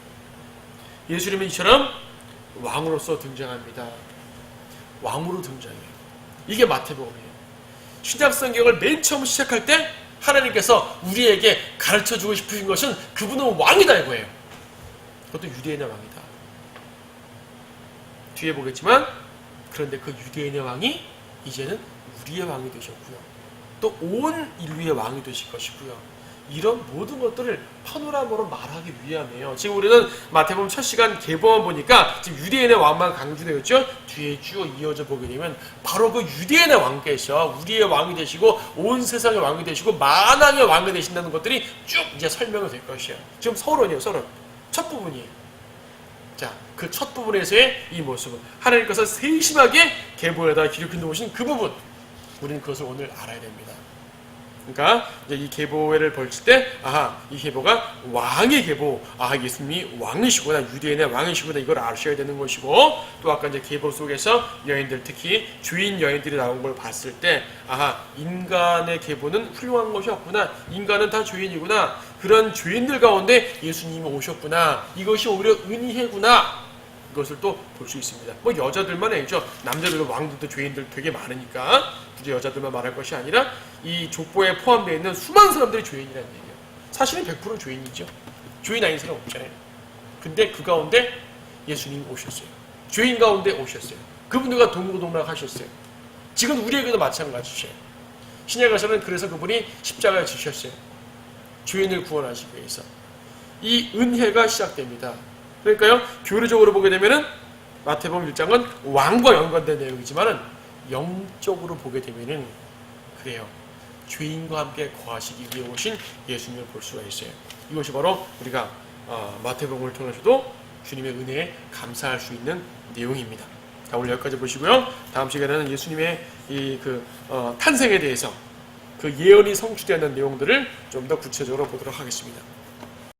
예수님은 이처럼 왕으로서 등장합니다. 왕으로 등장해요. 이게 마태복음이에요. 신약성경을 맨 처음 시작할 때 하나님께서 우리에게 가르쳐주고 싶으신 것은 그분은 왕이다 이거예요. 그것도 유대인의 왕이다. 뒤에 보겠지만 그런데 그 유대인의 왕이 이제는 우리의 왕이 되셨고요. 또 온 인류의 왕이 되실 것이고요. 이런 모든 것들을 파노라마로 말하기 위함이에요. 지금 우리는 마태복음 첫 시간 계보만 보니까 지금 유대인의 왕만 강조되어 있죠. 뒤에 쭉 이어져 보게 되면 바로 그 유대인의 왕께서 우리의 왕이 되시고 온 세상의 왕이 되시고 만왕의 왕이 되신다는 것들이 쭉 이제 설명이 될 것이에요. 지금 서론이에요. 서론. 첫 부분이에요. 자, 그 첫 부분에서의 이 모습은 하나님께서 세심하게 계보에다 기록해 놓으신 그 부분, 우리는 그것을 오늘 알아야 됩니다. 그러니까 이제 이 계보회를 벌칠 때 아하, 이 계보가 왕의 계보, 아하, 예수님이 왕이시구나, 유대인의 왕이시구나, 이걸 아셔야 되는 것이고, 또 아까 이제 계보 속에서 여인들, 특히 주인 여인들이 나온 걸 봤을 때 아하, 인간의 계보는 훌륭한 것이 없구나, 인간은 다 죄인이구나, 그런 죄인들 가운데 예수님이 오셨구나, 이것이 오히려 은혜구나, 이것을 또 볼 수 있습니다. 뭐 여자들만 아니죠. 남자들도 왕들도 죄인들 되게 많으니까 굳이 여자들만 말할 것이 아니라 이 족보에 포함되어 있는 수많은 사람들이 죄인이라는 얘기예요. 사실은 100% 죄인이죠. 죄인 아닌 사람 없잖아요. 근데 그 가운데 예수님이 오셨어요. 죄인 가운데 오셨어요. 그분들과 동고동락 하셨어요. 지금 우리에게도 마찬가지죠. 신약에서는 그래서 그분이 십자가에 지셨어요. 죄인을 구원하시기 위해서. 이 은혜가 시작됩니다. 그러니까요, 교리적으로 보게 되면은 마태복음 1장은 왕과 연관된 내용이지만은 영적으로 보게 되면은 그래요. 죄인과 함께 거하시기 위해 오신 예수님을 볼 수가 있어요. 이것이 바로 우리가 마태복음을 통해서도 주님의 은혜에 감사할 수 있는 내용입니다. 자, 오늘 여기까지 보시고요. 다음 시간에는 예수님의 이 탄생에 대해서 그 예언이 성취되는 내용들을 좀 더 구체적으로 보도록 하겠습니다.